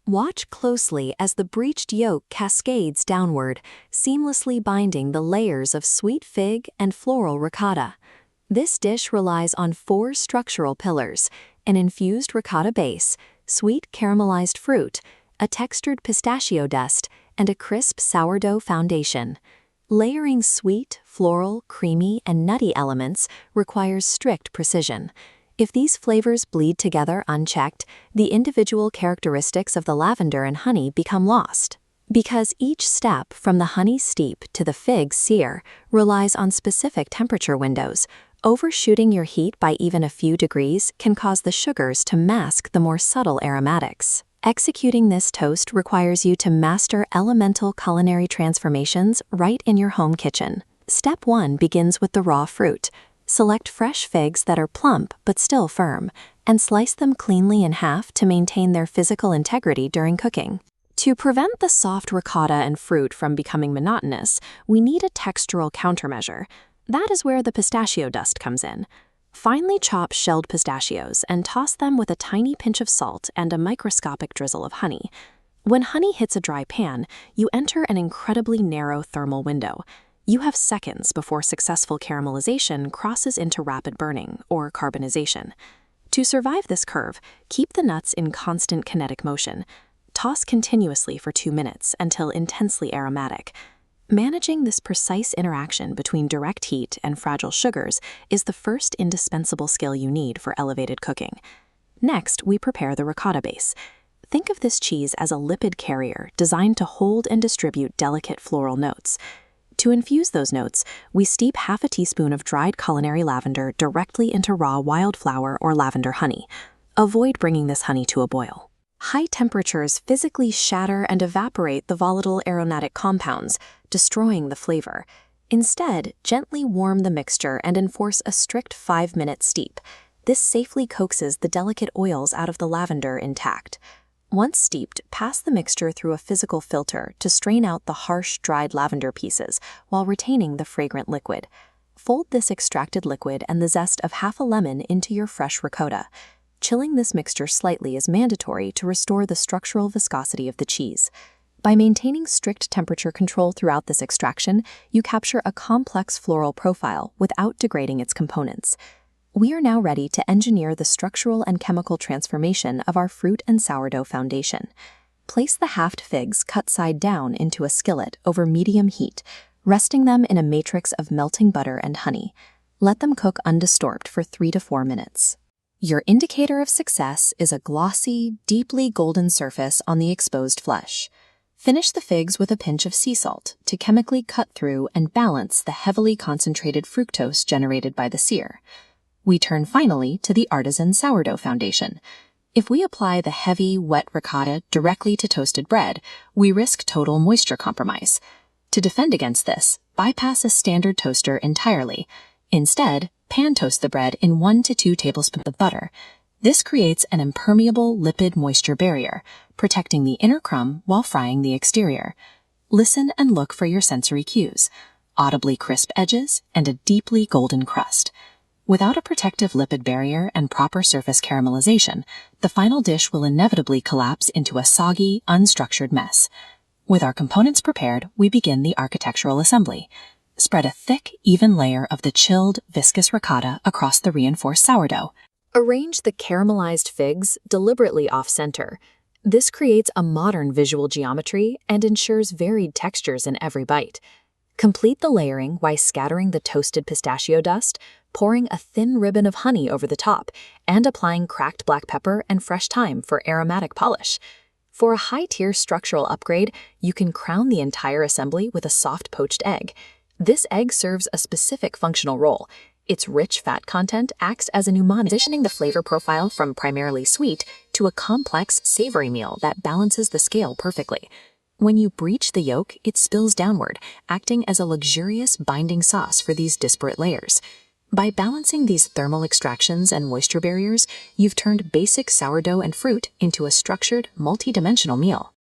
Watch closely as the breached yolk cascades downward, seamlessly binding the layers of sweet fig and floral ricotta. This dish relies on 4 structural pillars: an infused ricotta base, sweet caramelized fruit, a textured pistachio dust, and a crisp sourdough foundation. Layering sweet, floral, creamy, and nutty elements requires strict precision. If these flavors bleed together unchecked, the individual characteristics of the lavender and honey become lost. Because each step, from the honey steep to the fig sear, relies on specific temperature windows, overshooting your heat by even a few degrees can cause the sugars to mask the more subtle aromatics. Executing this toast requires you to master elemental culinary transformations right in your home kitchen. Step 1 begins with the raw fruit. Select fresh figs that are plump but still firm, and slice them cleanly in half to maintain their physical integrity during cooking. To prevent the soft ricotta and fruit from becoming monotonous, we need a textural countermeasure. That is where the pistachio dust comes in. Finely chop shelled pistachios and toss them with a tiny pinch of salt and a microscopic drizzle of honey. When honey hits a dry pan, you enter an incredibly narrow thermal window. You have seconds before successful caramelization crosses into rapid burning, or carbonization. To survive this curve, keep the nuts in constant kinetic motion. Toss continuously for 2 minutes until intensely aromatic. Managing this precise interaction between direct heat and fragile sugars is the first indispensable skill you need for elevated cooking. Next, we prepare the ricotta base. Think of this cheese as a lipid carrier designed to hold and distribute delicate floral notes. To infuse those notes, we steep half a teaspoon of dried culinary lavender directly into raw wildflower or lavender honey. Avoid bringing this honey to a boil. High temperatures physically shatter and evaporate the volatile aromatic compounds, destroying the flavor. Instead, gently warm the mixture and enforce a strict 5-minute steep. This safely coaxes the delicate oils out of the lavender intact. Once steeped, pass the mixture through a physical filter to strain out the harsh, dried lavender pieces while retaining the fragrant liquid. Fold this extracted liquid and the zest of half a lemon into your fresh ricotta. Chilling this mixture slightly is mandatory to restore the structural viscosity of the cheese. By maintaining strict temperature control throughout this extraction, you capture a complex floral profile without degrading its components. We are now ready to engineer the structural and chemical transformation of our fruit and sourdough foundation. Place the halved figs cut side down into a skillet over medium heat, resting them in a matrix of melting butter and honey. Let them cook undisturbed for 3 to 4 minutes. Your indicator of success is a glossy, deeply golden surface on the exposed flesh. Finish the figs with a pinch of sea salt to chemically cut through and balance the heavily concentrated fructose generated by the sear. We turn finally to the artisan sourdough foundation. If we apply the heavy, wet ricotta directly to toasted bread, we risk total moisture compromise. To defend against this, bypass a standard toaster entirely. Instead, pan toast the bread in 1 to 2 tablespoons of butter. This creates an impermeable lipid moisture barrier, protecting the inner crumb while frying the exterior. Listen and look for your sensory cues: audibly crisp edges and a deeply golden crust. Without a protective lipid barrier and proper surface caramelization, the final dish will inevitably collapse into a soggy, unstructured mess. With our components prepared, we begin the architectural assembly. Spread a thick, even layer of the chilled, viscous ricotta across the reinforced sourdough. Arrange the caramelized figs deliberately off-center. This creates a modern visual geometry and ensures varied textures in every bite. Complete the layering by scattering the toasted pistachio dust, pouring a thin ribbon of honey over the top, and applying cracked black pepper and fresh thyme for aromatic polish. For a high-tier structural upgrade, you can crown the entire assembly with a soft poached egg. This egg serves a specific functional role. Its rich fat content acts as an umami, transitioning the flavor profile from primarily sweet to a complex, savory meal that balances the scale perfectly. When you breach the yolk, it spills downward, acting as a luxurious binding sauce for these disparate layers. By balancing these thermal extractions and moisture barriers, you've turned basic sourdough and fruit into a structured, multi-dimensional meal.